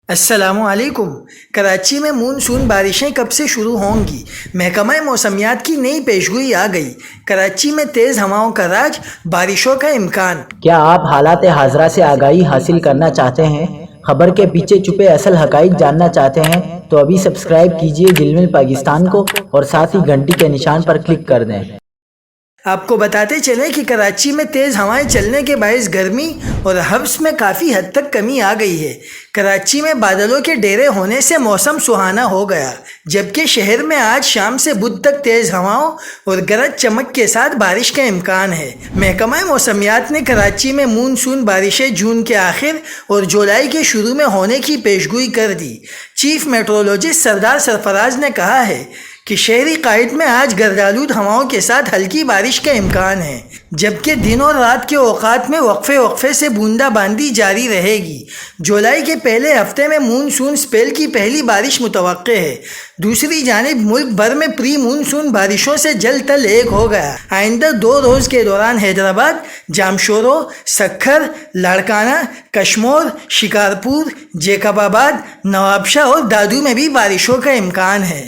السلام علیکم۔ کراچی میں مونسون بارشیں کب سے شروع ہوں گی؟ محکمہ موسمیات کی نئی پیشگوئی آ گئی۔ کراچی میں تیز ہواؤں کا راج، بارشوں کا امکان۔ کیا آپ حالات حاضرہ سے آگاہی حاصل کرنا چاہتے ہیں؟ خبر کے پیچھے چھپے اصل حقائق جاننا چاہتے ہیں تو ابھی سبسکرائب کیجئے دل پاکستان کو اور ساتھ ہی گھنٹی کے نشان پر کلک کر دیں۔ آپ کو بتاتے چلیں کہ کراچی میں تیز ہوائیں چلنے کے باعث گرمی اور حبس میں کافی حد تک کمی آ گئی ہے۔ کراچی میں بادلوں کے ڈیرے ہونے سے موسم سہانا ہو گیا، جبکہ شہر میں آج شام سے بدھ تک تیز ہواؤں اور گرج چمک کے ساتھ بارش کا امکان ہے۔ محکمہ موسمیات نے کراچی میں مونسون بارشیں جون کے آخر اور جولائی کے شروع میں ہونے کی پیشگوئی کر دی۔ چیف میٹرولوجسٹ سردار سرفراز نے کہا ہے کہ شہری قائد میں آج گرجالود ہواؤں کے ساتھ ہلکی بارش کا امکان ہے، جبکہ دن اور رات کے اوقات میں وقفے سے بوندا باندی جاری رہے گی۔ جولائی کے پہلے ہفتے میں مونسون سپیل کی پہلی بارش متوقع ہے۔ دوسری جانب ملک بھر میں پری مونسون بارشوں سے جل تل ایک ہو گیا۔ آئندہ 2 روز کے دوران حیدرآباد، جامشورو، سکھر، لاڑکانہ، کشمور، شکارپور، جیکب آباد، نوابشاہ اور دادو میں بھی بارشوں کا امکان ہے۔